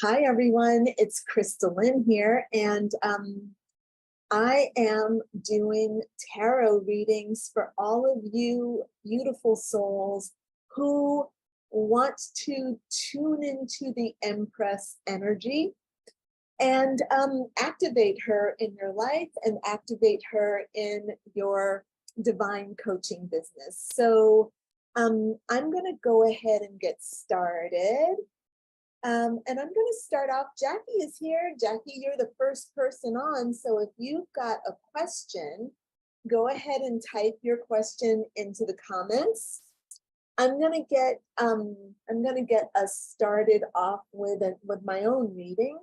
Hi, everyone. It's Crystalline here, and I am doing tarot readings for all of you beautiful souls who want to tune into the Empress energy and activate her in your life and activate her in your divine coaching business. So I'm going to go ahead and get started. And I'm going to start off. Jackie is here. Jackie, you're the first person on. So if you've got a question, go ahead and type your question into the comments. I'm going to get us started off with my own reading.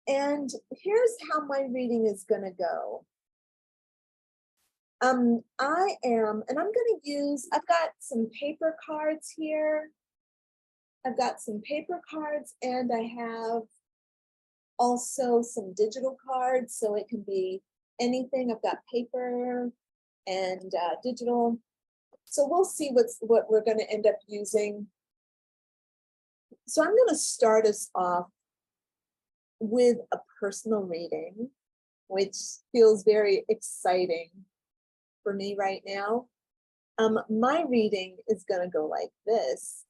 And here's how my reading is going to go. I'm going to use, I've got some paper cards here. I've got some paper cards and I have also some digital cards, so it can be anything. I've got paper and digital. So we'll see what we're going to end up using. So I'm going to start us off with a personal reading, which feels very exciting for me right now. My reading is going to go like this.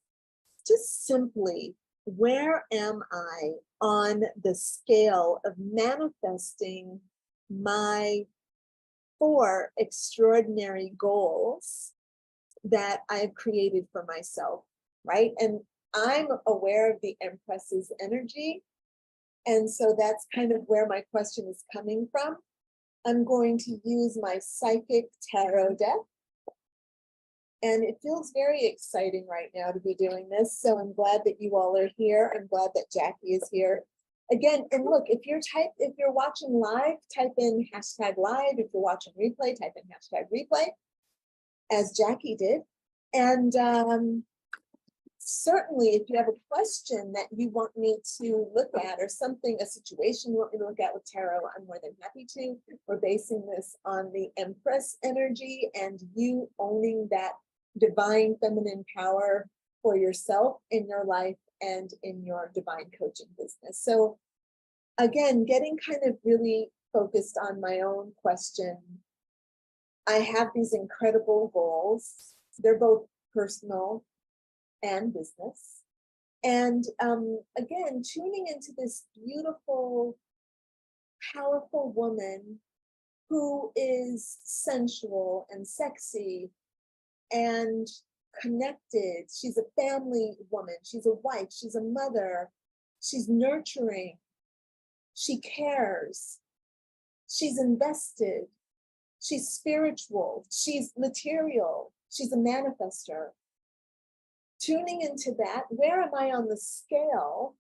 Just simply, where am I on the scale of manifesting my 4 extraordinary goals that I've created for myself, right? And I'm aware of the Empress's energy. And so that's kind of where my question is coming from. I'm going to use my Psychic Tarot deck. And it feels very exciting right now to be doing this. So I'm glad that you all are here. I'm glad that Jackie is here. Again, and look, if you're watching live, type in #live. If you're watching replay, type in #replay, as Jackie did. And certainly, if you have a question that you want me to look at, or something, a situation you want me to look at with tarot, I'm more than happy to. We're basing this on the Empress energy and you owning that divine feminine power for yourself in your life and in your divine coaching business. So again, getting kind of really focused on my own question. I have these incredible goals. They're both personal and business. And again, tuning into this beautiful, powerful woman who is sensual and sexy and connected. She's a family woman. She's a wife. She's a mother. She's nurturing. She cares. She's invested. She's spiritual. She's material. She's a manifester. Tuning into that, where am I on the scale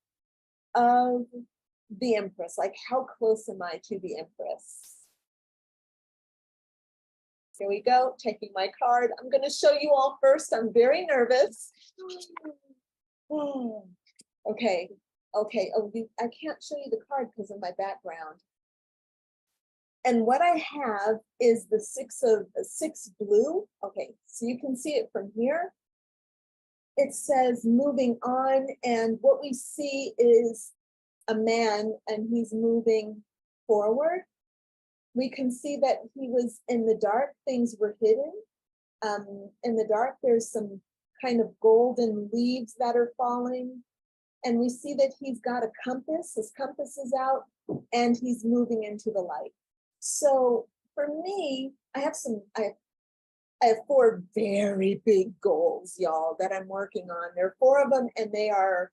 of the Empress? Like, how close am I to the Empress? Here we go, taking my card. I'm going to show you all first. I'm very nervous. Okay. Oh, I can't show you the card because of my background. And what I have is the 6 blue. Okay, so you can see it from here. It says moving on, and what we see is a man, and he's moving forward. We can see that he was in the dark, things were hidden. In the dark, there's some kind of golden leaves that are falling. And we see that he's got a compass, his compass is out, and he's moving into the light. So for me, I have 4 very big goals, y'all, that I'm working on. There are 4 of them, and they are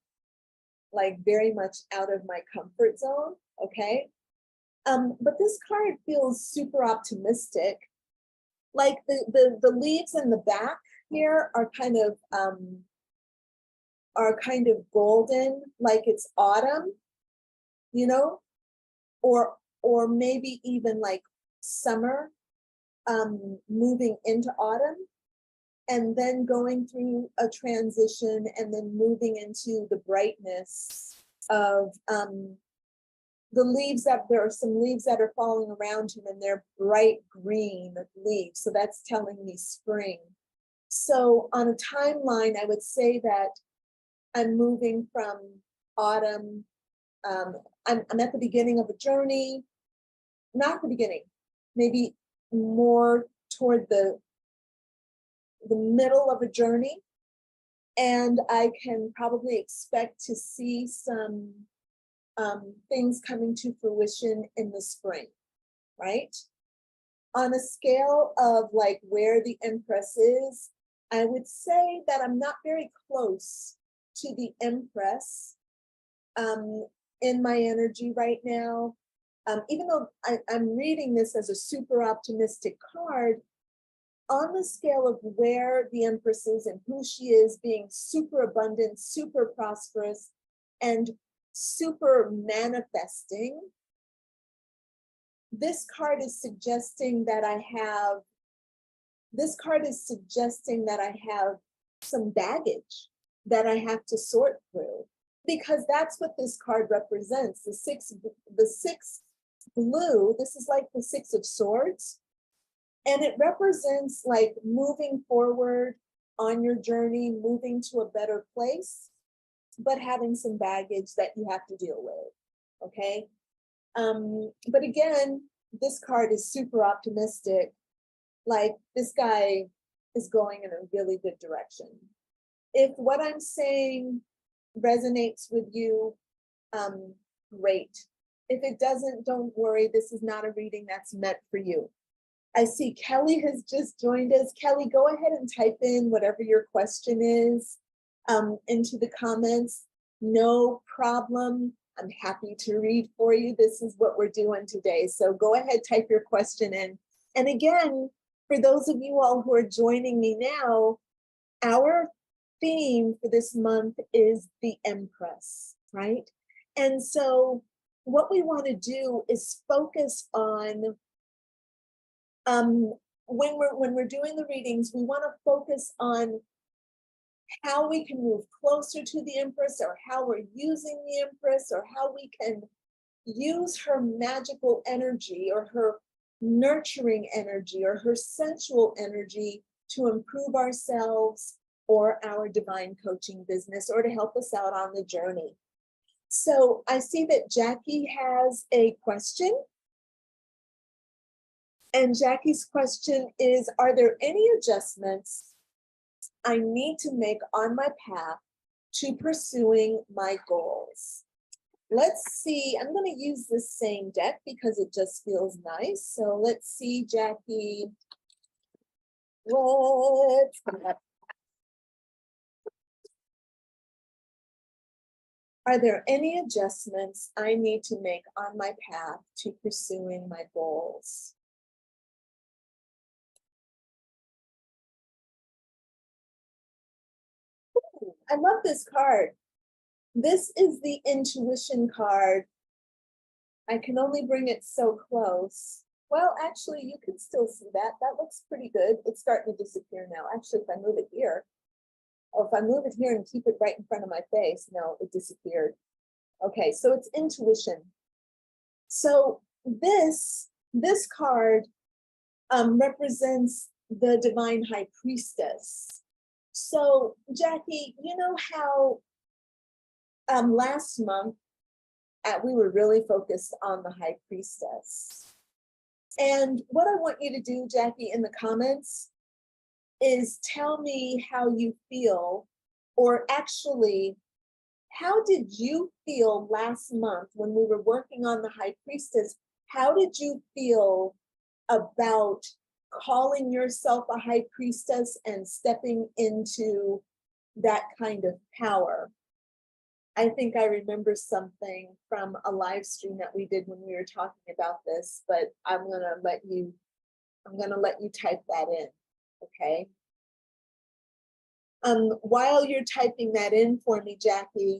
like very much out of my comfort zone, okay? But this card feels super optimistic. Like the leaves in the back here are kind of golden, like it's autumn, you know, or maybe even like summer, moving into autumn, and then going through a transition and then moving into the brightness of the leaves. There are some leaves that are falling around him, and they're bright green leaves. So that's telling me spring. So on a timeline, I would say that I'm moving from autumn I'm at the beginning of a journey, not the beginning, maybe more toward the middle of a journey. And I can probably expect to see some things coming to fruition in the spring, right? On a scale of like where the Empress is, I would say that I'm not very close to the Empress in my energy right now. Even though I'm reading this as a super optimistic card, on the scale of where the Empress is and who she is, being super abundant, super prosperous, and super manifesting, this card is suggesting that I have some baggage that I have to sort through, because that's what this card represents. The six blue, this is like the Six of Swords, and it represents like moving forward on your journey, moving to a better place, but having some baggage that you have to deal with, okay? But again, this card is super optimistic. Like, this guy is going in a really good direction. If what I'm saying resonates with you, great. If it doesn't, don't worry. This is not a reading that's meant for you. I see Kelly has just joined us. Kelly, go ahead and type in whatever your question is into the comments. No problem. I'm happy to read for you. This is what we're doing today. So go ahead, type your question in. And again, for those of you all who are joining me now, our theme for this month is the Empress, right? And so what we want to do is focus on, when we're doing the readings, we want to focus on how we can move closer to the Empress, or how we're using the Empress, or how we can use her magical energy, or her nurturing energy, or her sensual energy to improve ourselves or our divine coaching business, or to help us out on the journey. So I see that Jackie has a question. And Jackie's question is, are there any adjustments I need to make on my path to pursuing my goals? Let's see, I'm going to use this same deck because it just feels nice. So let's see, Jackie, what's up? Are there any adjustments I need to make on my path to pursuing my goals? Ooh, I love this card. This is the intuition card. I can only bring it so close. Well, actually, you can still see that. That looks pretty good. It's starting to disappear now. Actually, if I move it here, or if I move it here and keep it right in front of my face, no, it disappeared. Okay, so it's intuition. So this card represents the divine high priestess. So Jackie, you know how last month we were really focused on the high priestess. And what I want you to do, Jackie, in the comments is tell me how you feel, or actually, how did you feel last month when we were working on the high priestess? How did you feel about calling yourself a high priestess and stepping into that kind of power? I think I remember something from a live stream that we did when we were talking about this, but I'm gonna let you type that in, okay? While you're typing that in for me, Jackie,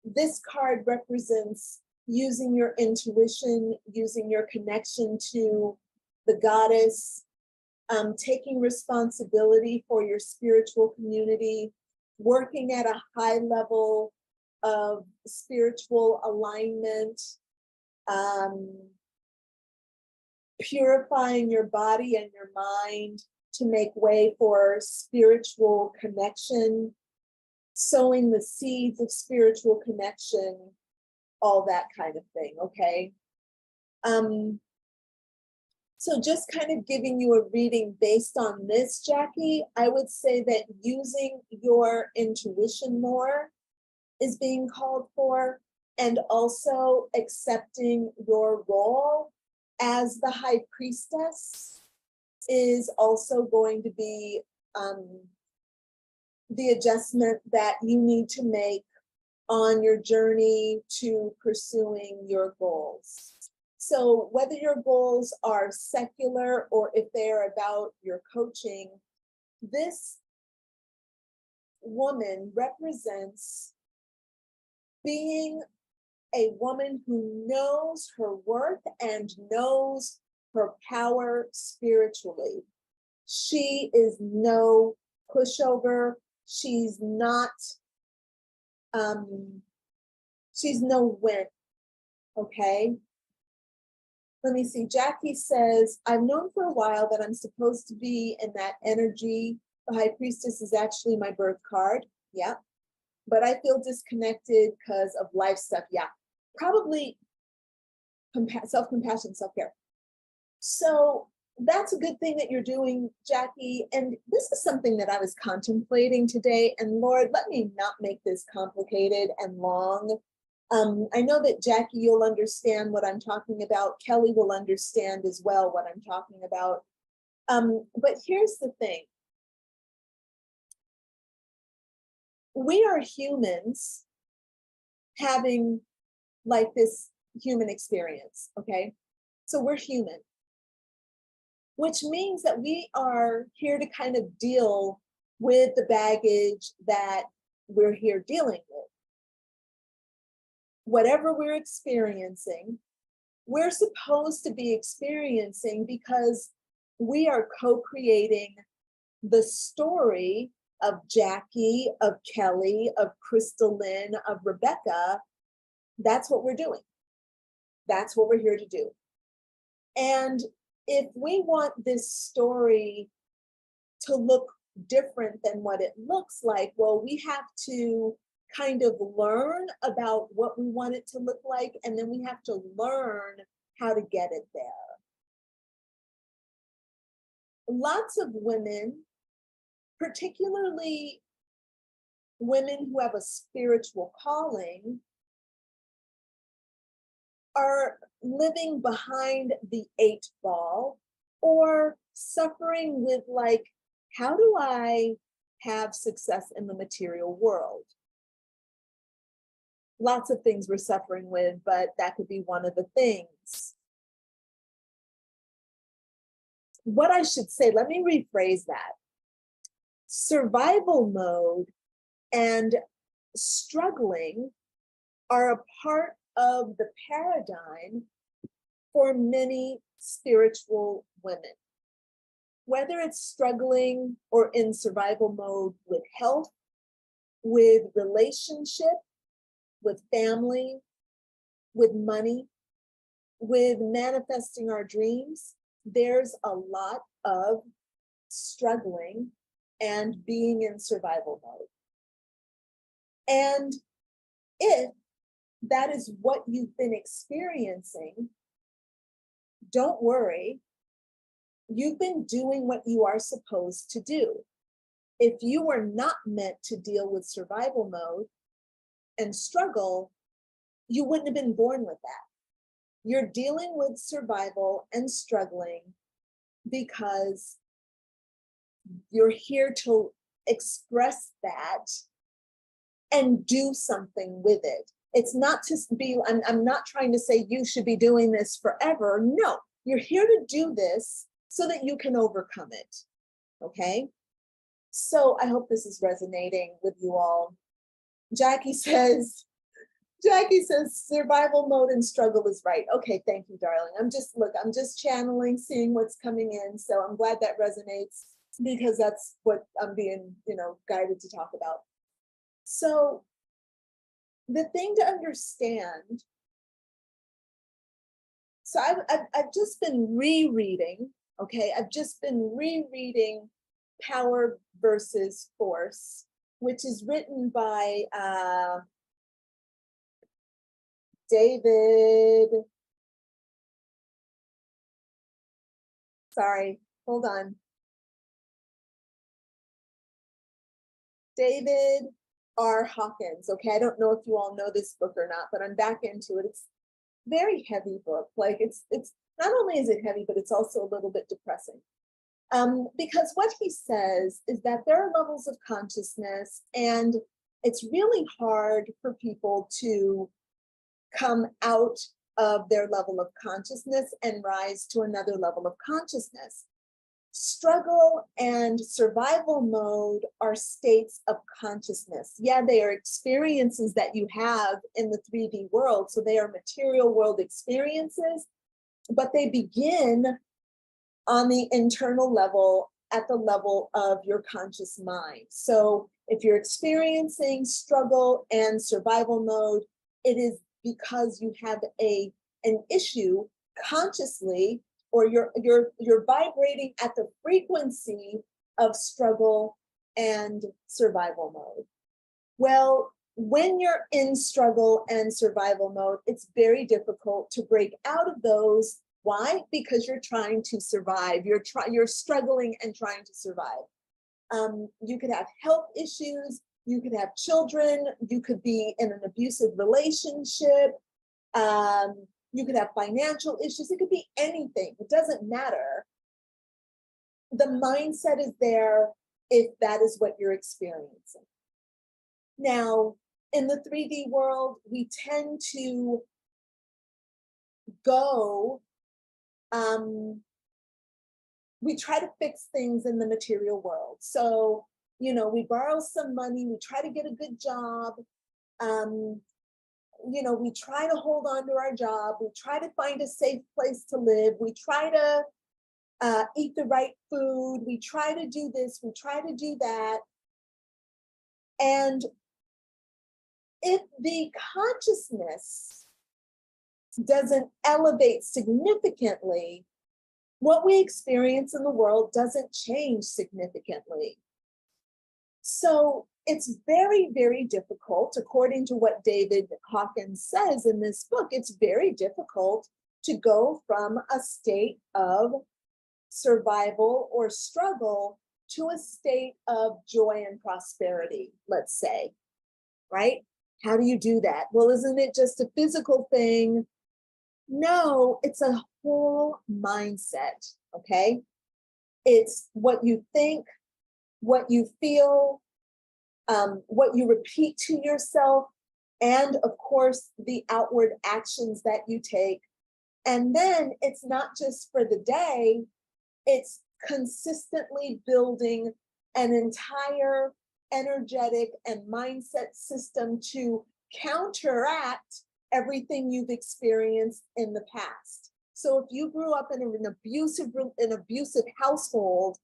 this card represents using your intuition, using your connection to the goddess, taking responsibility for your spiritual community, working at a high level of spiritual alignment, purifying your body and your mind to make way for spiritual connection, sowing the seeds of spiritual connection, all that kind of thing, okay? So just kind of giving you a reading based on this, Jackie, I would say that using your intuition more is being called for, and also accepting your role as the high priestess is also going to be the adjustment that you need to make on your journey to pursuing your goals. So whether your goals are secular or if they're about your coaching, this woman represents being a woman who knows her worth and knows her power spiritually. She is no pushover. She's not, she's no wimp, okay? Let me see, Jackie says, I've known for a while that I'm supposed to be in that energy. The high priestess is actually my birth card. Yeah. But I feel disconnected because of life stuff. Yeah. Probably self-compassion, self-care. So that's a good thing that you're doing, Jackie. And this is something that I was contemplating today. And Lord, let me not make this complicated and long. I know that Jackie, you'll understand what I'm talking about. Kelly will understand as well what I'm talking about. But here's the thing. We are humans having like this human experience, okay? So we're human, which means that we are here to kind of deal with the baggage that we're here dealing with. Whatever we're experiencing, we're supposed to be experiencing because we are co-creating the story of Jackie, of Kelly, of Crystalline, of Rebecca. That's what we're doing. That's what we're here to do. And if we want this story to look different than what it looks like, well, we have to kind of learn about what we want it to look like, and then we have to learn how to get it there. Lots of women, particularly women who have a spiritual calling, are living behind the 8 ball or suffering with like, how do I have success in the material world? Lots of things we're suffering with, but that could be one of the things. What I should say, let me rephrase that. Survival mode and struggling are a part of the paradigm for many spiritual women. Whether it's struggling or in survival mode with health, with relationship, with family, with money, with manifesting our dreams, there's a lot of struggling and being in survival mode. And if that is what you've been experiencing, don't worry. You've been doing what you are supposed to do. If you were not meant to deal with survival mode and struggle, you wouldn't have been born with that. You're dealing with survival and struggling because you're here to express that and do something with it. It's not to be, I'm not trying to say you should be doing this forever. No, you're here to do this so that you can overcome it, okay? So I hope this is resonating with you all. Jackie says survival mode and struggle is right. Okay, thank you, darling. I'm just channeling, seeing what's coming in. So I'm glad that resonates because that's what I'm being, guided to talk about. So the thing to understand, so I've just been rereading, okay? I've just been rereading Power versus Force which is written by David. Sorry, hold on. David R. Hawkins. Okay, I don't know if you all know this book or not, but I'm back into it. It's a very heavy book. Like it's not only is it heavy, but it's also a little bit depressing. Because what he says is that there are levels of consciousness, and it's really hard for people to come out of their level of consciousness and rise to another level of consciousness. Struggle and survival mode are states of consciousness. Yeah, they are experiences that you have in the 3D world. So they are material world experiences, but they begin on the internal level, at the level of your conscious mind. So if you're experiencing struggle and survival mode, it is because you have an issue consciously, or you're vibrating at the frequency of struggle and survival mode. Well, when you're in struggle and survival mode, it's very difficult to break out of those. Why? Because you're trying to survive. You're struggling and trying to survive. You could have health issues. You could have children. You could be in an abusive relationship. You could have financial issues. It could be anything. It doesn't matter. The mindset is there if that is what you're experiencing. Now, in the 3D world, we tend to go, we try to fix things in the material world. So, we borrow some money, we try to get a good job, we try to hold on to our job, we try to find a safe place to live, we try to eat the right food, we try to do this, we try to do that. And if the consciousness doesn't elevate significantly, what we experience in the world doesn't change significantly. So it's very, very difficult, according to what David Hawkins says in this book, it's very difficult to go from a state of survival or struggle to a state of joy and prosperity, let's say, right? How do you do that? Well, isn't it just a physical thing? No, it's a whole mindset, okay? It's what you think, what you feel, what you repeat to yourself, and of course, the outward actions that you take. And then it's not just for the day, it's consistently building an entire energetic and mindset system to counteract everything you've experienced in the past. So if you grew up in an abusive household,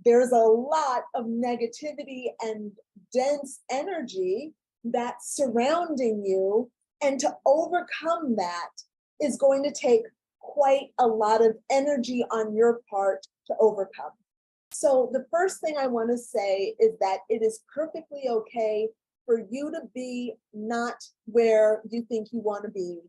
there's a lot of negativity and dense energy that's surrounding you. And to overcome that is going to take quite a lot of energy on your part to overcome. So the first thing I want to say is that it is perfectly okay for you to be not where you think you want to be.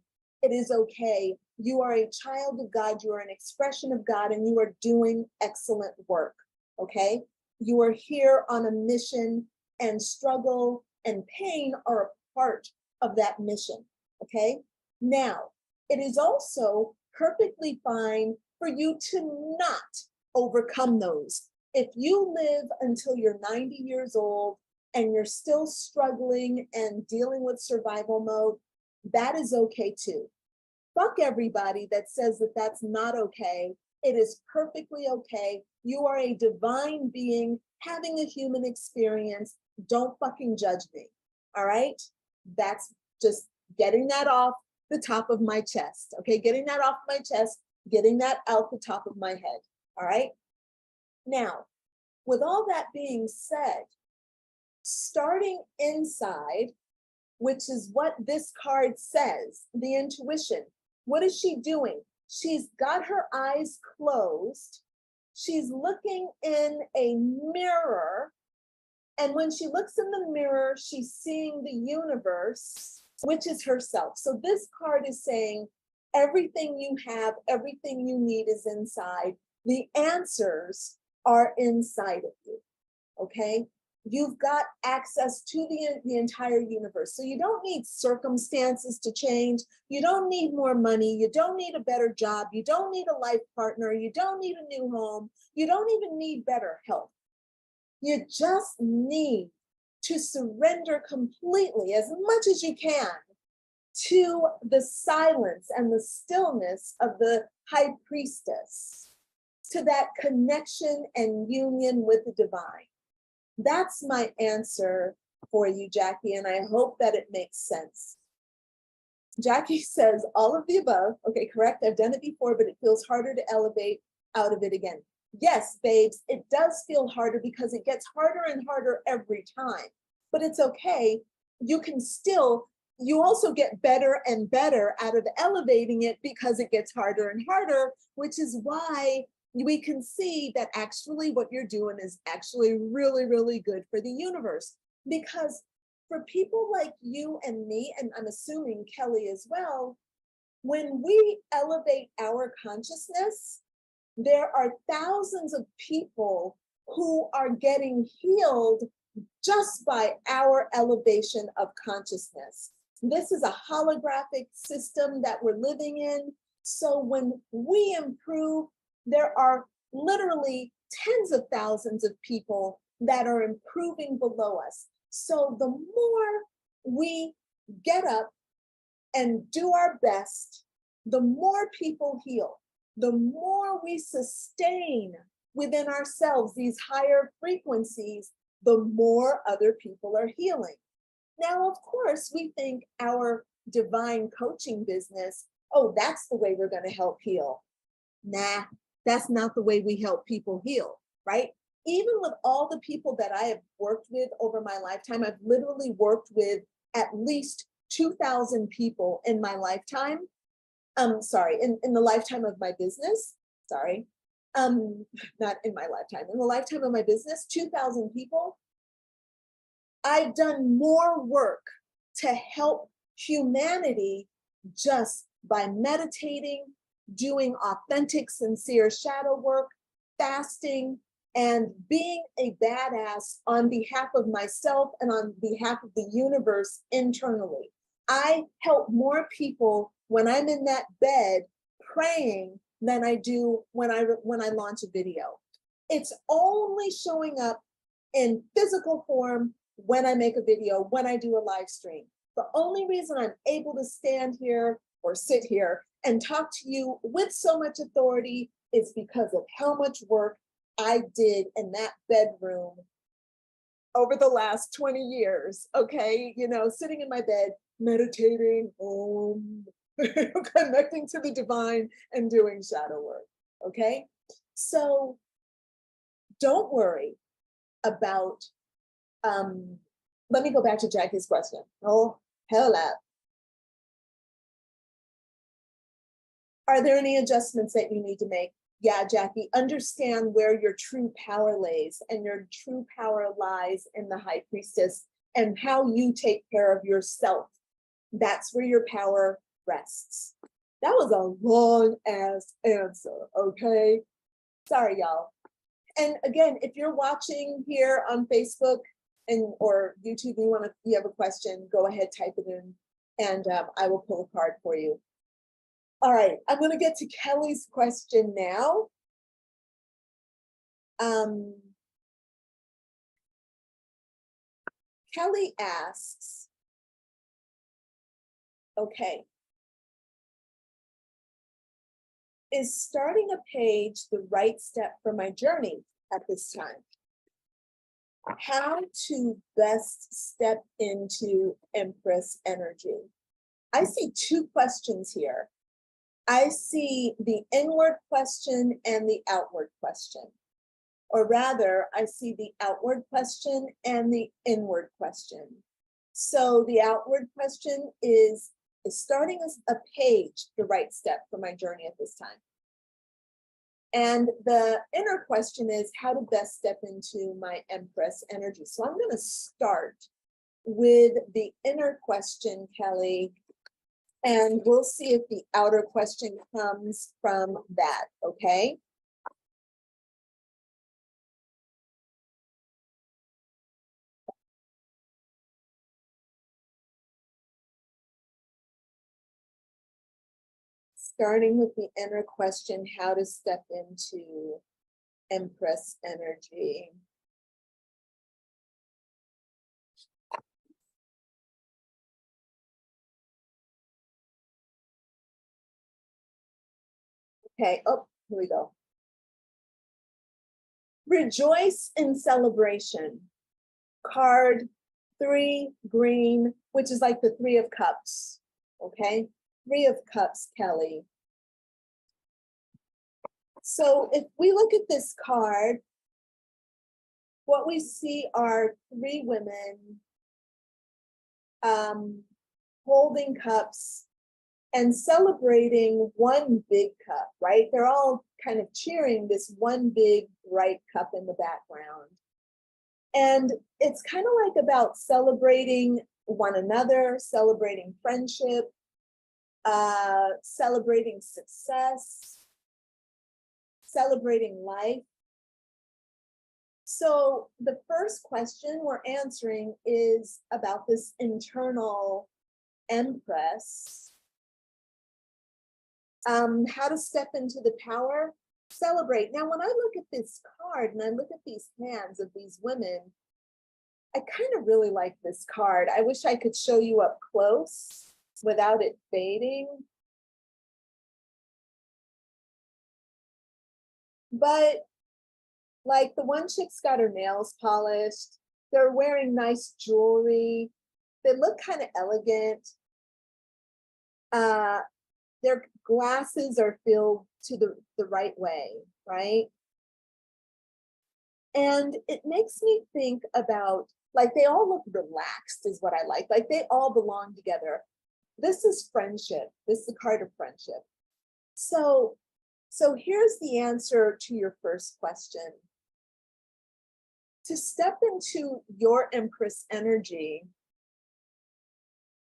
It is okay. You are a child of God. You are an expression of God, and you are doing excellent work. Okay? You are here on a mission, and struggle and pain are a part of that mission. Okay? Now, it is also perfectly fine for you to not overcome those. If you live until you're 90 years old and you're still struggling and dealing with survival mode, that is okay too. Fuck everybody that says that that's not okay. It is perfectly okay. You are a divine being having a human experience. Don't fucking judge me. All right? That's just getting that off the top of my chest. Okay, getting that off my chest, getting that out the top of my head. All right? Now, with all that being said, starting inside, which is what this card says, the intuition, what is she doing? She's got her eyes closed. She's looking in a mirror, And when she looks in the mirror, she's seeing the universe, which is herself. So this card is saying everything you have, everything you need is inside. The answers are inside of you, okay? You've got access to the entire universe. So you don't need circumstances to change. You don't need more money. You don't need a better job. You don't need a life partner. You don't need a new home. You don't even need better health. You just need to surrender completely, as much as you can, to the silence and the stillness of the high priestess, to that connection and union with the divine. That's my answer for you, Jackie, and I hope that it makes sense. Jackie says, all of the above. Okay, correct, I've done it before, but it feels harder to elevate out of it again. Yes, babes, it does feel harder because it gets harder and harder every time, but it's okay. You can still, you also get better and better out of elevating it because it gets harder and harder, which is why we can see that actually what you're doing is actually really, really good for the universe. Because for people like you and me, and I'm assuming Kelly as well, when we elevate our consciousness, there are thousands of people who are getting healed just by our elevation of consciousness. This is a holographic system that we're living in. So when we improve, there are literally tens of thousands of people that are improving below us. So the more we get up and do our best, the more people heal. The more we sustain within ourselves these higher frequencies, the more other people are healing. Now, of course, we think our divine coaching business, oh, that's the way we're going to help heal. Nah, that's not the way we help people heal, right? Even with all the people that I have worked with over my lifetime, I've literally worked with at least 2,000 people in my lifetime. Sorry, in the lifetime of my business, sorry, not in my lifetime, in the lifetime of my business, 2,000 people. I've done more work to help humanity just by meditating, doing authentic, sincere shadow work, fasting, and being a badass on behalf of myself and on behalf of the universe internally. I help more people when I'm in that bed praying than I do when I launch a video. It's only showing up in physical form when I make a video, when I do a live stream. The only reason I'm able to stand here or sit here and talk to you with so much authority is because of how much work I did in that bedroom over the last 20 years, okay? You know, sitting in my bed, meditating, connecting to the divine and doing shadow work, okay? So don't worry about, let me go back to Jackie's question. Oh, hell up. Are there any adjustments that you need to make? Yeah, Jackie, understand where your true power lays, and your true power lies in the high priestess and how you take care of yourself. That's where your power rests. That was a long ass answer, okay? Sorry, y'all. And again, if you're watching here on Facebook and or YouTube, you have a question, go ahead, type it in, and I will pull a card for you. All right, I'm going to get to Kelly's question now. Kelly asks, okay, is starting a page the right step for my journey at this time? How to best step into Empress energy? I see two questions here. I see the inward question and the outward question. Or rather, I see the outward question and the inward question. So the outward question is starting a page the right step for my journey at this time? And the inner question is how to best step into my Empress energy. So I'm going to start with the inner question, Kelly, and we'll see if the outer question comes from that, okay? Starting with the inner question, how to step into Empress energy. Okay, oh, here we go. Rejoice in celebration. Card 3, green, which is like the 3 of cups, okay? 3 of cups, Kelly. So if we look at this card, what we see are 3 women holding cups and celebrating one big cup, right? They're all kind of cheering this one big bright cup in the background. And it's kind of like about celebrating one another, celebrating friendship, celebrating success, celebrating life. So the first question we're answering is about this internal Empress. How to step into the power, celebrate. Now, when I look at this card and I look at these hands of these women, I kind of really like this card. I wish I could show you up close without it fading. But like the one chick's got her nails polished. They're wearing nice jewelry. They look kind of elegant. Their glasses are filled to the right way, right? And it makes me think about, like, they all look relaxed is what I like. Like they all belong together. This is friendship. This is the card of friendship. So here's the answer to your first question. To step into your Empress energy,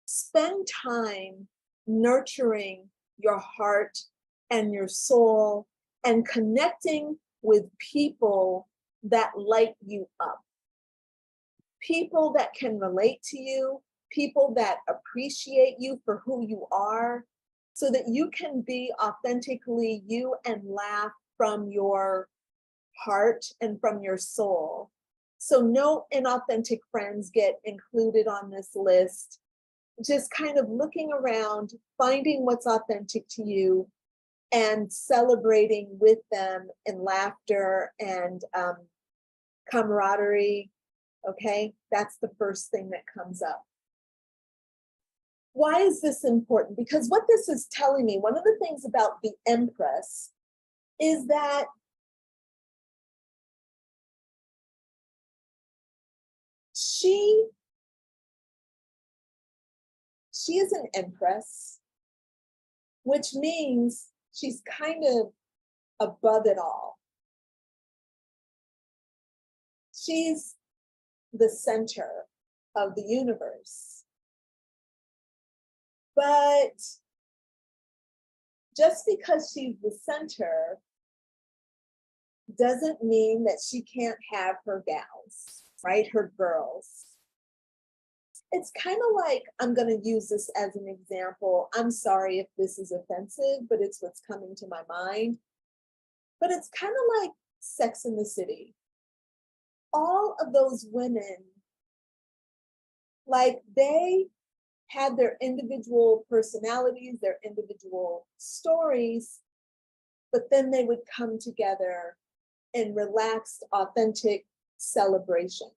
spend time nurturing your heart and your soul and connecting with people that light you up. People that can relate to you, people that appreciate you for who you are, so that you can be authentically you and laugh from your heart and from your soul. So no inauthentic friends get included on this list. Just kind of looking around, finding what's authentic to you and celebrating with them in laughter and camaraderie, okay? That's the first thing that comes up. Why is this important? Because what this is telling me, one of the things about the Empress is that she is an Empress, which means she's kind of above it all. She's the center of the universe. But just because she's the center doesn't mean that she can't have her gals, right? Her girls. It's kind of like, I'm going to use this as an example. I'm sorry if this is offensive, but it's what's coming to my mind. But it's kind of like Sex in the City. All of those women, like they had their individual personalities, their individual stories, but then they would come together in relaxed, authentic celebration.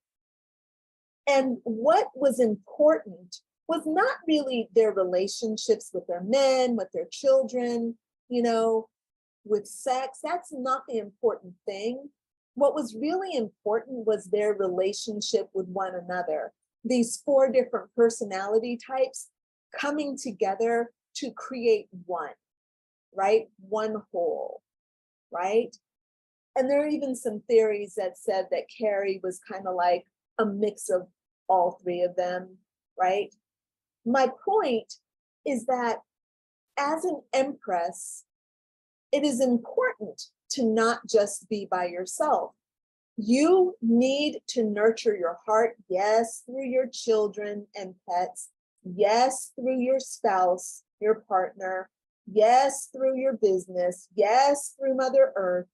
And what was important was not really their relationships with their men, with their children, you know, with sex. That's not the important thing. What was really important was their relationship with one another. These 4 different personality types coming together to create one, right? One whole. right? And there are even some theories that said that Carrie was kind of like a mix of all three of them, right? My point is that as an empress, it is important to not just be by yourself. You need to nurture your heart, yes, through your children and pets, yes, through your spouse, your partner, yes, through your business, yes, through Mother Earth,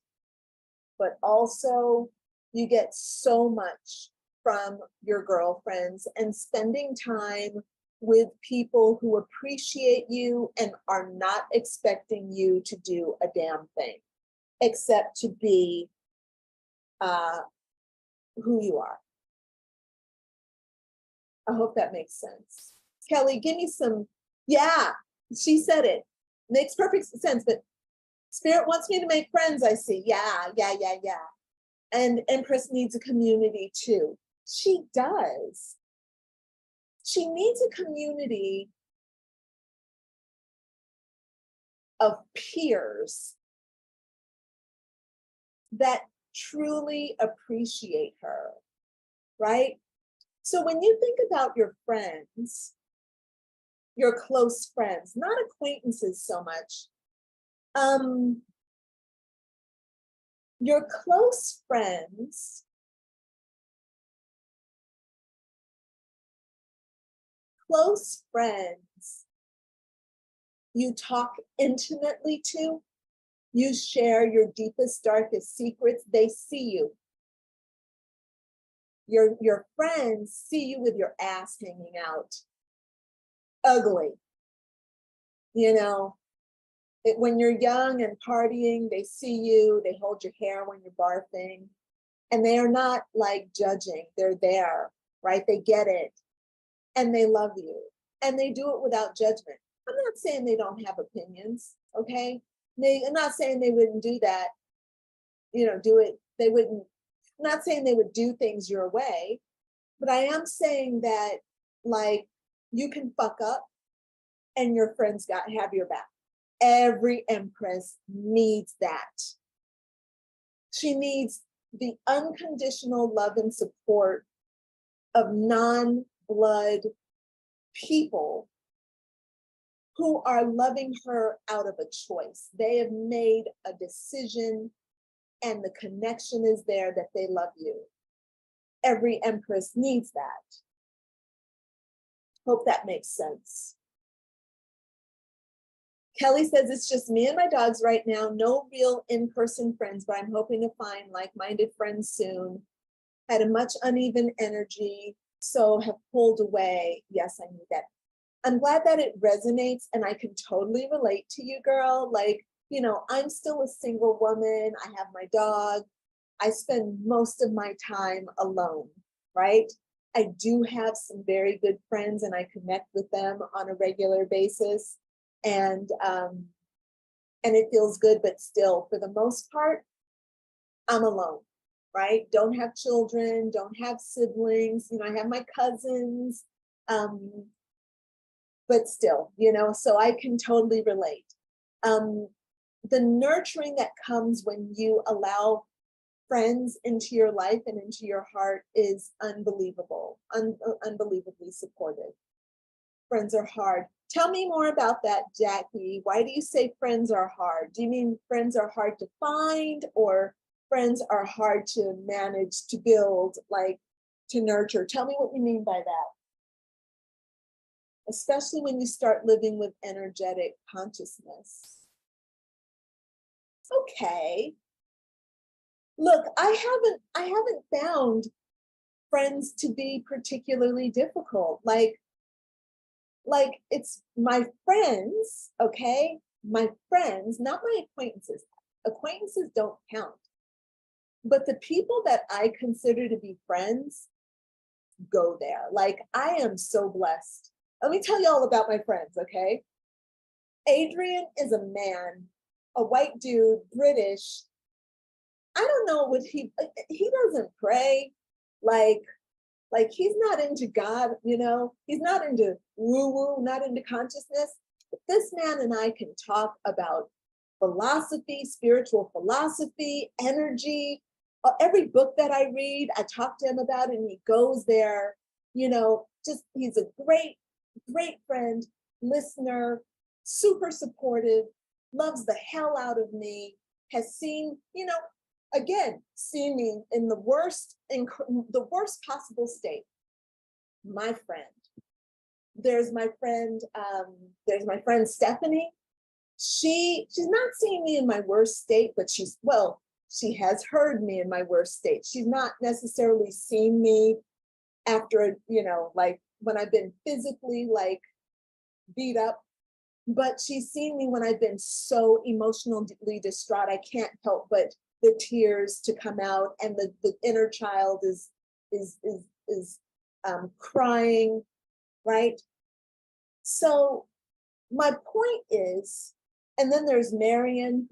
but also you get so much from your girlfriends and spending time with people who appreciate you and are not expecting you to do a damn thing except to be who you are. I hope that makes sense. Kelly, give me some, yeah, she said it. Makes perfect sense, but Spirit wants me to make friends, I see. Yeah. And Empress needs a community too. She does. She needs a community of peers that truly appreciate her, right? So when you think about your friends, your close friends, not acquaintances so much, your close friends you talk intimately to, you share your deepest, darkest secrets, they see you. Your friends see you with your ass hanging out, ugly. You know, when you're young and partying, they see you, they hold your hair when you're barfing, and they are not like judging, they're there, right? They get it, and they love you, and they do it without judgment. I'm not saying they don't have opinions, okay? I'm not saying they wouldn't do that, do it, they wouldn't, I'm not saying they would do things your way, but I am saying that, like, you can fuck up and your friends have your back. Every empress needs that. She needs the unconditional love and support of non-blood people who are loving her out of a choice. They have made a decision and the connection is there that they love you. Every empress needs that. Hope that makes sense. Kelly says, it's just me and my dogs right now. No real in-person friends, but I'm hoping to find like-minded friends soon. Had a much uneven energy, so have pulled away. Yes, I need that. I'm glad that it resonates and I can totally relate to you, girl. Like, I'm still a single woman. I have my dog. I spend most of my time alone, right? I do have some very good friends and I connect with them on a regular basis. And it feels good, but still, for the most part, I'm alone, right? Don't have children, don't have siblings, I have my cousins, but still, so I can totally relate. The nurturing that comes when you allow friends into your life and into your heart is unbelievable, unbelievably supportive. Friends are hard. Tell me more about that, Jackie. Why do you say friends are hard? Do you mean friends are hard to find, or friends are hard to manage, to build, like to nurture? Tell me what you mean by that. Especially when you start living with energetic consciousness. Okay. Look, I haven't found friends to be particularly difficult. Like it's my friends, okay? My friends, not my acquaintances. Acquaintances don't count. But the people that I consider to be friends go there. Like, I am so blessed. Let me tell you all about my friends, okay? Adrian is a man, a white dude, British. I don't know what he doesn't pray. Like he's not into God, he's not into woo-woo, not into consciousness. But this man and I can talk about philosophy, spiritual philosophy, energy. Every book that I read, I talk to him about it, and he goes there, you know, just he's a great, great friend, listener, super supportive, loves the hell out of me, has seen, you know, again, seen me in the worst possible state. My friend. There's my friend Stephanie. She's not seeing me in my worst state, but she has heard me in my worst state. She's not necessarily seen me after, you know, like when I've been physically like beat up, but she's seen me when I've been so emotionally distraught. I can't help but the tears to come out, and the inner child is crying, right? So my point is, and then there's Marion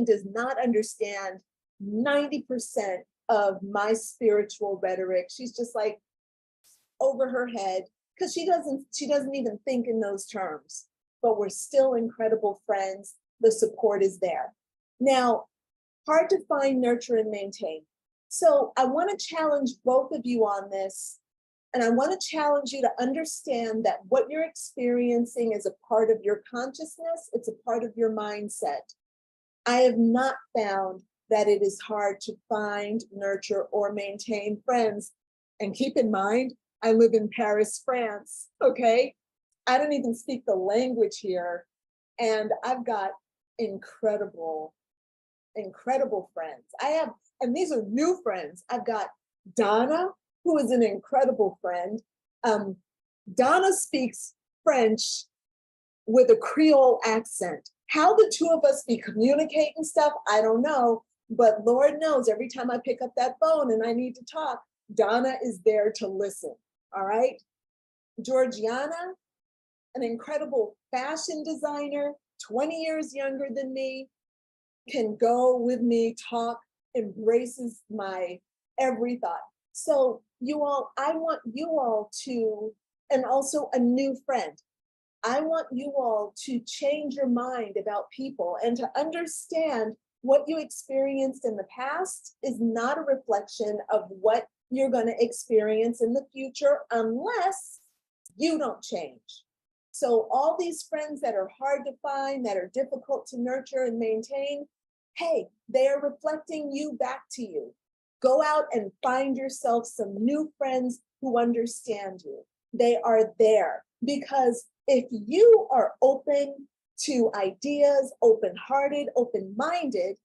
does not understand 90% of my spiritual rhetoric. She's just like over her head, because she doesn't even think in those terms, but we're still incredible friends. The support is there. Now, hard to find, nurture, and maintain. So I want to challenge both of you on this. And I want to challenge you to understand that what you're experiencing is a part of your consciousness. It's a part of your mindset. I have not found that it is hard to find, nurture, or maintain friends. And keep in mind, I live in Paris, France, okay? I don't even speak the language here. And I've got incredible friends. And these are new friends. I've got Donna, who is an incredible friend. Donna speaks French with a Creole accent. How the two of us be communicating stuff, I don't know, but Lord knows every time I pick up that phone and I need to talk, Donna is there to listen, all right? Georgiana, an incredible fashion designer, 20 years younger than me, can go with me, talk, embraces my every thought. So you all, I want you all to, and also a new friend, I want you all to change your mind about people and to understand what you experienced in the past is not a reflection of what you're going to experience in the future unless you don't change. So all these friends that are hard to find, that are difficult to nurture and maintain, hey, they are reflecting you back to you. Go out and find yourself some new friends who understand you. They are there because if you are open to ideas, open-hearted, open-minded,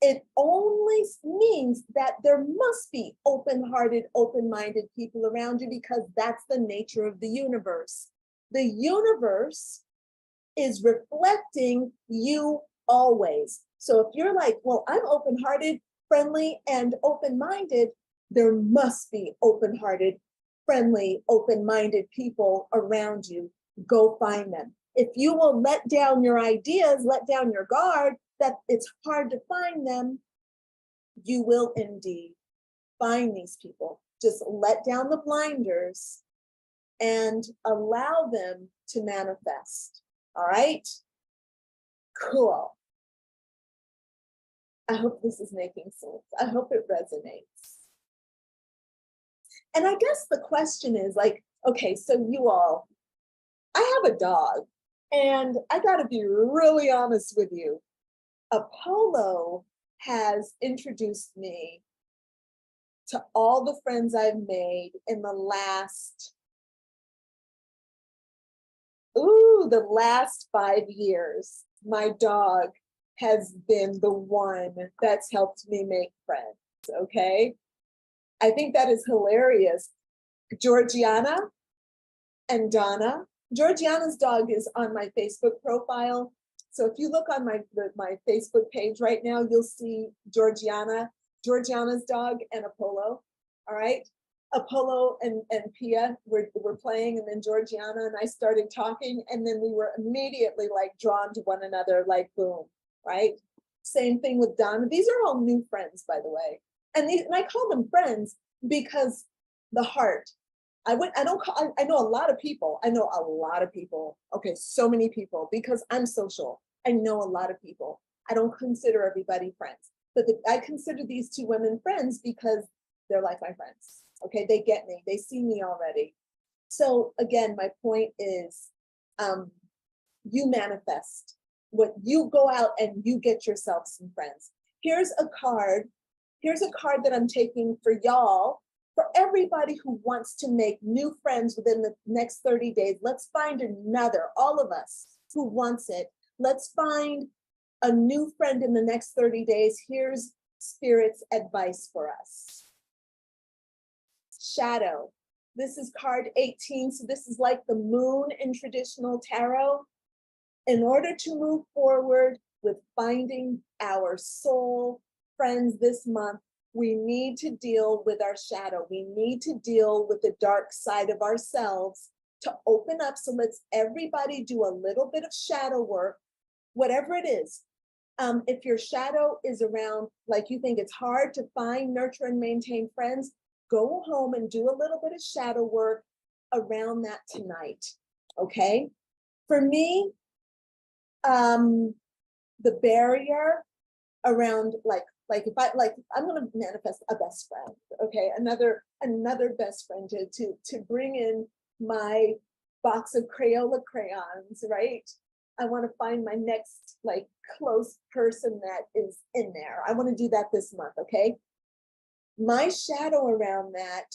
it only means that there must be open-hearted, open-minded people around you because that's the nature of the universe. The universe is reflecting you always. So if you're like, well, I'm open-hearted, friendly, and open-minded, there must be open-hearted, friendly, open-minded people around you. Go find them. If you will let down your ideas, let down your guard, that it's hard to find them, you will indeed find these people. Just let down the blinders and allow them to manifest. All right? Cool. I hope this is making sense. I hope it resonates. And I guess the question is like, okay, so you all, I have a dog, and I gotta be really honest with you. Apollo has introduced me to all the friends I've made in the last 5 years. My dog has been the one that's helped me make friends, okay? I think that is hilarious. Georgiana and Donna. Georgiana's dog is on my Facebook profile. So if you look on my Facebook page right now, you'll see Georgiana's dog, and Apollo, all right? Apollo and Pia were playing, and then Georgiana and I started talking, and then we were immediately like drawn to one another, like boom, right? Same thing with Donna. These are all new friends, by the way. And I call them friends because the heart. I know a lot of people. Okay, so many people because I'm social. I know a lot of people. I don't consider everybody friends, but I consider these two women friends because they're like my friends. Okay, they get me, they see me already. So again, my point is, you manifest what you go out and you get yourself some friends. Here's a card. Here's a card that I'm taking for y'all, for everybody who wants to make new friends within the next 30 days. Let's find another, all of us who wants it. Let's find a new friend in the next 30 days. Here's Spirit's advice for us. Shadow. This is card 18. So this is like the moon in traditional tarot. In order to move forward with finding our soul friends this month, we need to deal with our shadow. We need to deal with the dark side of ourselves to open up. So let's everybody do a little bit of shadow work, whatever it is. If your shadow is around, like you think it's hard to find, nurture, and maintain friends, go home and do a little bit of shadow work around that tonight, okay? For me, the barrier around like if I'm gonna manifest a best friend, okay, another best friend to bring in my box of Crayola crayons, right? I want to find my next like close person that is in there. I want to do that this month, okay? My shadow around that.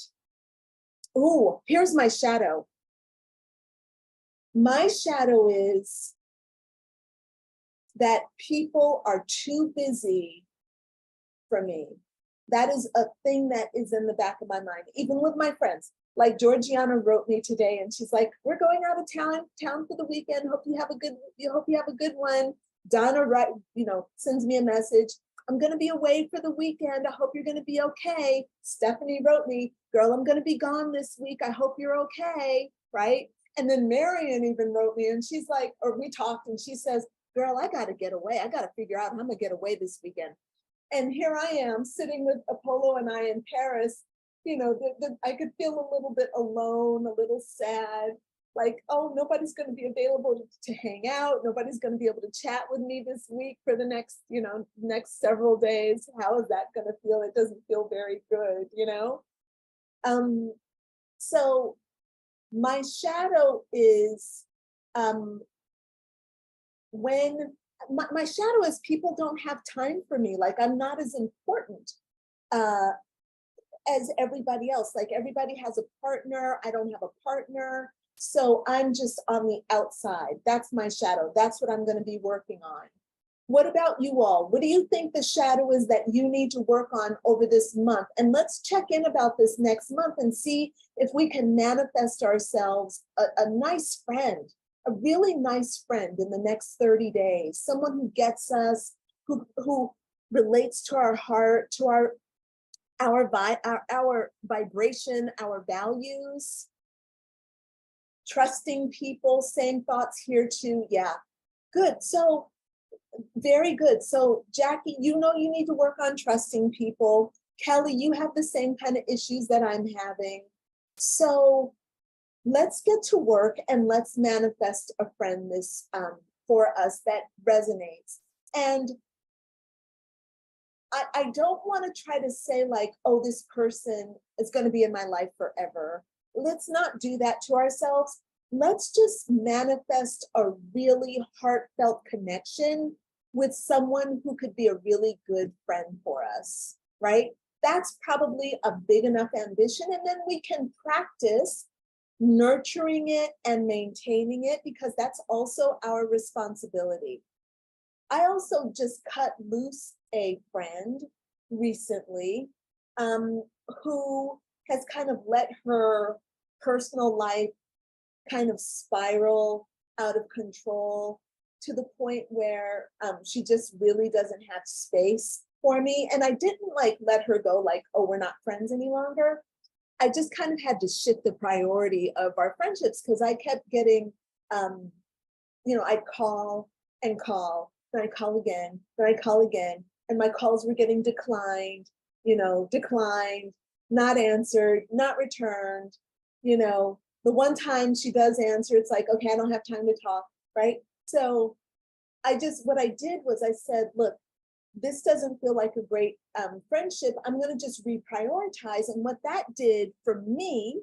Oh, here's my shadow. My shadow is that people are too busy for me. That is a thing that is in the back of my mind, even with my friends. Like Georgiana wrote me today and she's like, we're going out of town for the weekend. Hope you have a good one. Donna, sends me a message. I'm going to be away for the weekend. I hope you're going to be okay. Stephanie wrote me, girl, I'm going to be gone this week. I hope you're okay. Right. And then Marion even wrote me and she's like, or we talked and she says, girl, I got to get away. I got to figure out how I'm going to get away this weekend. And here I am sitting with Apollo and I in Paris. I could feel a little bit alone, a little sad, like, oh, nobody's going to be available to hang out. Nobody's going to be able to chat with me this week for the next several days. How is that going to feel? It doesn't feel very good, So my shadow is when my shadow is people don't have time for me. Like I'm not as important as everybody else. Like everybody has a partner. I don't have a partner. So I'm just on the outside. That's my shadow. That's what I'm going to be working on. What about you all? What do you think the shadow is that you need to work on over this month? And let's check in about this next month and see if we can manifest ourselves a nice friend, a really nice friend in the next 30 days, someone who gets us, who relates to our heart, to our vibration, our values. Trusting people, same thoughts here too. Yeah, good. So very good. So Jackie, you need to work on trusting people. Kelly, you have the same kind of issues that I'm having. So let's get to work and let's manifest a friend this for us that resonates. And I don't want to try to say like, oh, this person is going to be in my life forever. Let's not do that to ourselves. Let's just manifest a really heartfelt connection with someone who could be a really good friend for us, right? That's probably a big enough ambition. And then we can practice nurturing it and maintaining it because that's also our responsibility. I also just cut loose a friend recently who has kind of let her personal life kind of spiral out of control to the point where she just really doesn't have space for me. And I didn't like let her go like, oh, we're not friends any longer. I just kind of had to shift the priority of our friendships because I kept getting, I'd call and call, then I'd call again, then I'd call again. And my calls were getting declined, not answered, not returned. The one time she does answer, it's like, okay, I don't have time to talk, right? So what I did was I said, look, this doesn't feel like a great friendship. I'm going to just reprioritize. And what that did for me,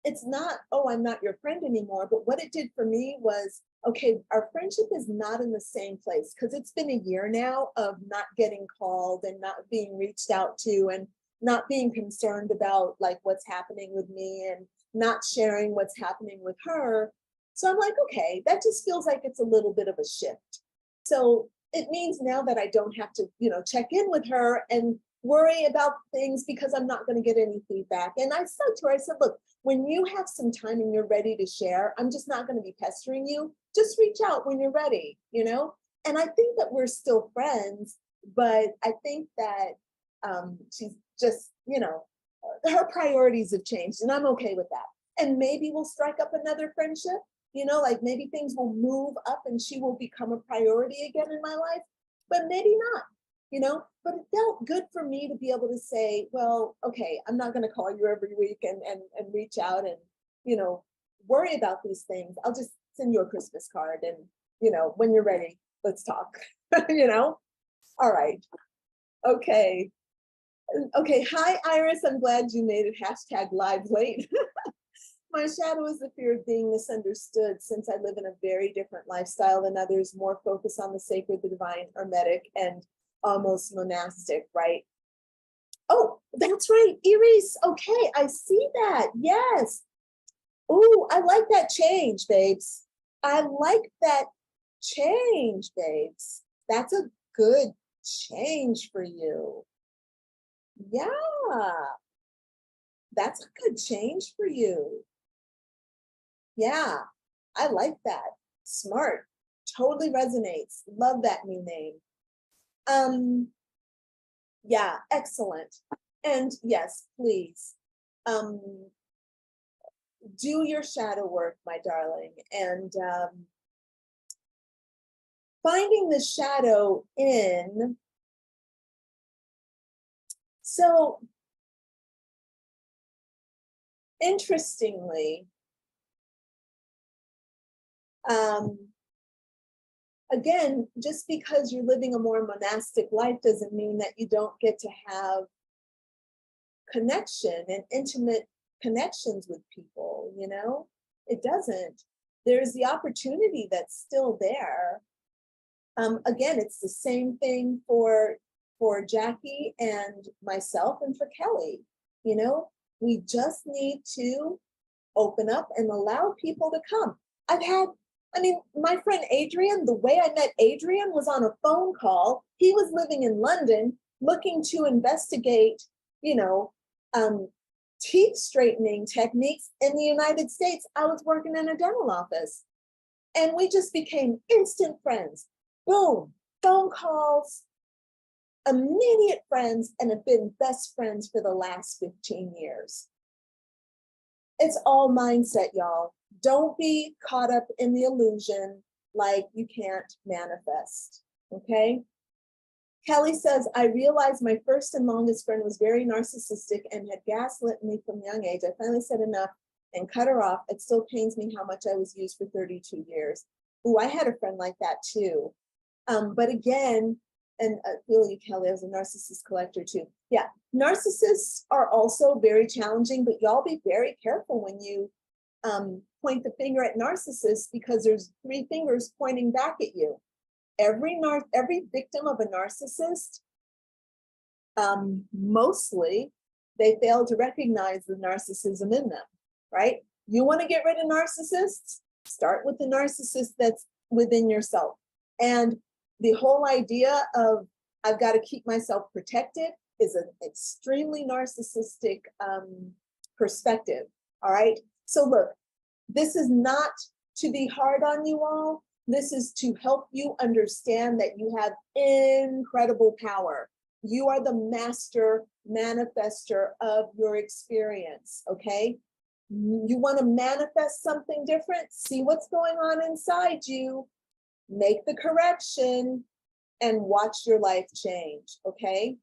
it's not, oh, I'm not your friend anymore. But what it did for me was, okay, our friendship is not in the same place, because it's been a year now of not getting called and not being reached out to and not being concerned about like what's happening with me and not sharing what's happening with her. So I'm like, okay, that just feels like it's a little bit of a shift. So it means now that I don't have to, check in with her and worry about things because I'm not going to get any feedback. And I said to her, I said, look, when you have some time and you're ready to share, I'm just not going to be pestering you. Just reach out when you're ready, And I think that we're still friends, but I think that she's just, her priorities have changed, and I'm okay with that. And maybe we'll strike up another friendship, like maybe things will move up and she will become a priority again in my life, but maybe not. But it felt good for me to be able to say, well, okay, I'm not going to call you every week and reach out and, worry about these things. I'll just send you a Christmas card and, when you're ready, let's talk, All right. Okay. Okay. Hi, Iris. I'm glad you made it #live late. My shadow is the fear of being misunderstood, since I live in a very different lifestyle than others, more focused on the sacred, the divine, hermetic, and almost monastic, right? Oh, that's right, Iris. Okay, I see that. Yes. Oh, I like that change, babes. I like that change, babes. That's a good change for you. Yeah, that's a good change for you. Yeah, I like that. Smart. Totally resonates. Love that new name. Yeah, excellent. And yes, please, do your shadow work, my darling, and finding the shadow in. So interestingly, again, just because you're living a more monastic life doesn't mean that you don't get to have connection and intimate connections with people, It doesn't. There's the opportunity that's still there. Again, it's the same thing for Jackie and myself and for Kelly. We just need to open up and allow people to come. My friend Adrian, the way I met Adrian was on a phone call. He was living in London, looking to investigate, teeth straightening techniques in the United States. I was working in a dental office, and we just became instant friends. Boom, phone calls, immediate friends, and have been best friends for the last 15 years. It's all mindset, y'all. Don't be caught up in the illusion like you can't manifest, okay? Kelly says, I realized my first and longest friend was very narcissistic and had gaslit me from a young age. I finally said enough and cut her off. It still pains me how much I was used for 32 years. Ooh, I had a friend like that too. But again, and really, Kelly, I was a narcissist collector too. Yeah, narcissists are also very challenging, but y'all be very careful when you point the finger at narcissists, because there's 3 fingers pointing back at you. Every victim of a narcissist, mostly, they fail to recognize the narcissism in them, right? You want to get rid of narcissists? Start with the narcissist that's within yourself. And the whole idea of I've got to keep myself protected is an extremely narcissistic perspective, all right? So look, this is not to be hard on you all. This is to help you understand that you have incredible power. You are the master manifester of your experience, okay? You want to manifest something different? See what's going on inside you. Make the correction and watch your life change, okay?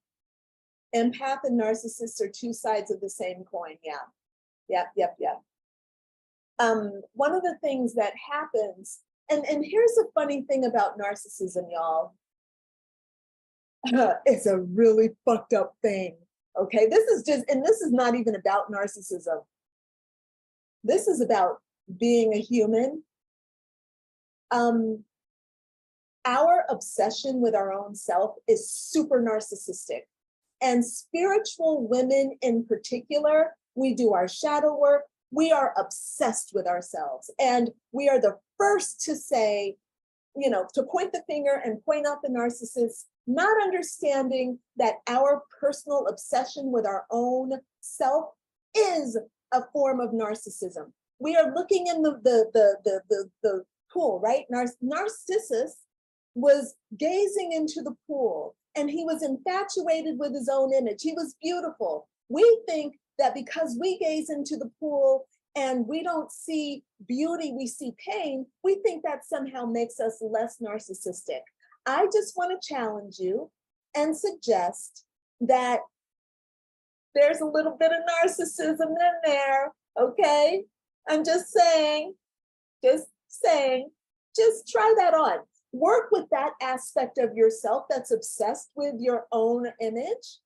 Empath and narcissist are 2 sides of the same coin, yeah. Yep. One of the things that happens, And here's the funny thing about narcissism, y'all. It's a really fucked up thing. Okay, this is not even about narcissism. This is about being a human. Our obsession with our own self is super narcissistic. And spiritual women in particular, we do our shadow work. We are obsessed with ourselves. And we are the first to say, you know, to point the finger and point out the narcissist, not understanding that our personal obsession with our own self is a form of narcissism. We are looking in the pool, right? Narcissus was gazing into the pool and he was infatuated with his own image. He was beautiful. We think that because we gaze into the pool and we don't see beauty, we see pain, we think that somehow makes us less narcissistic. I just want to challenge you and suggest that there's a little bit of narcissism in there, okay? I'm just saying, just try that on. Work with that aspect of yourself that's obsessed with your own image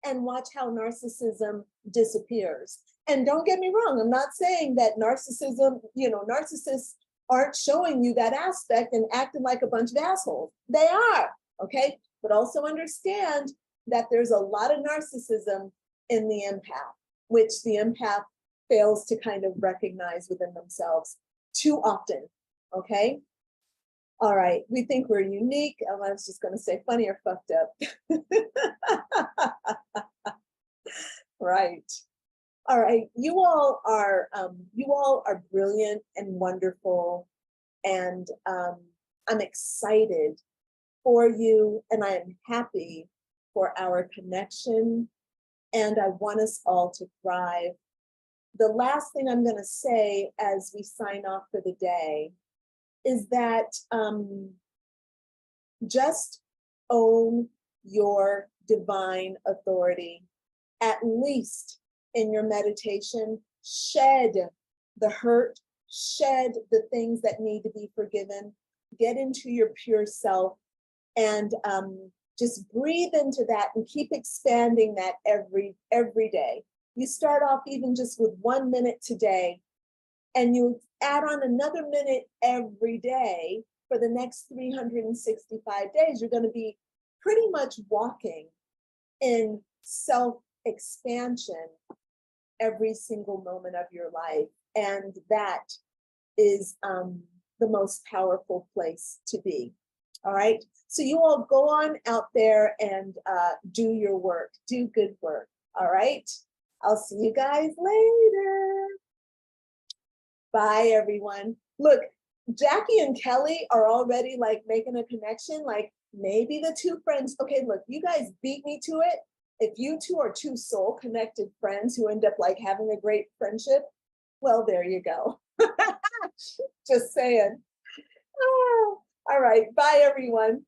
and watch how narcissism disappears. And don't get me wrong, I'm not saying that narcissism, you know, narcissists aren't showing you that aspect and acting like a bunch of assholes. They are, okay? But also understand that there's a lot of narcissism in the empath, which the empath fails to kind of recognize within themselves too often, okay? All right, we think we're unique. I was just gonna say funny or fucked up. Right. All right, you all are brilliant and wonderful, and I'm excited for you, and I am happy for our connection, and I want us all to thrive. The last thing I'm going to say as we sign off for the day is that just own your divine authority, at least in your meditation. Shed the hurt, shed the things that need to be forgiven, get into your pure self, and just breathe into that and keep expanding that every day. You start off even just with 1 minute today, and you add on another minute every day for the next 365 days. You're going to be pretty much walking in self-expansion every single moment of your life. And that is the most powerful place to be. All right. So you all go on out there and do your work, do good work. All right. I'll see you guys later. Bye, everyone. Look, Jackie and Kelly are already like making a connection. Like maybe the two friends. Okay, look, you guys beat me to it. If you two are two soul connected friends who end up like having a great friendship, well, there you go. Just saying. Oh, all right. Bye, everyone.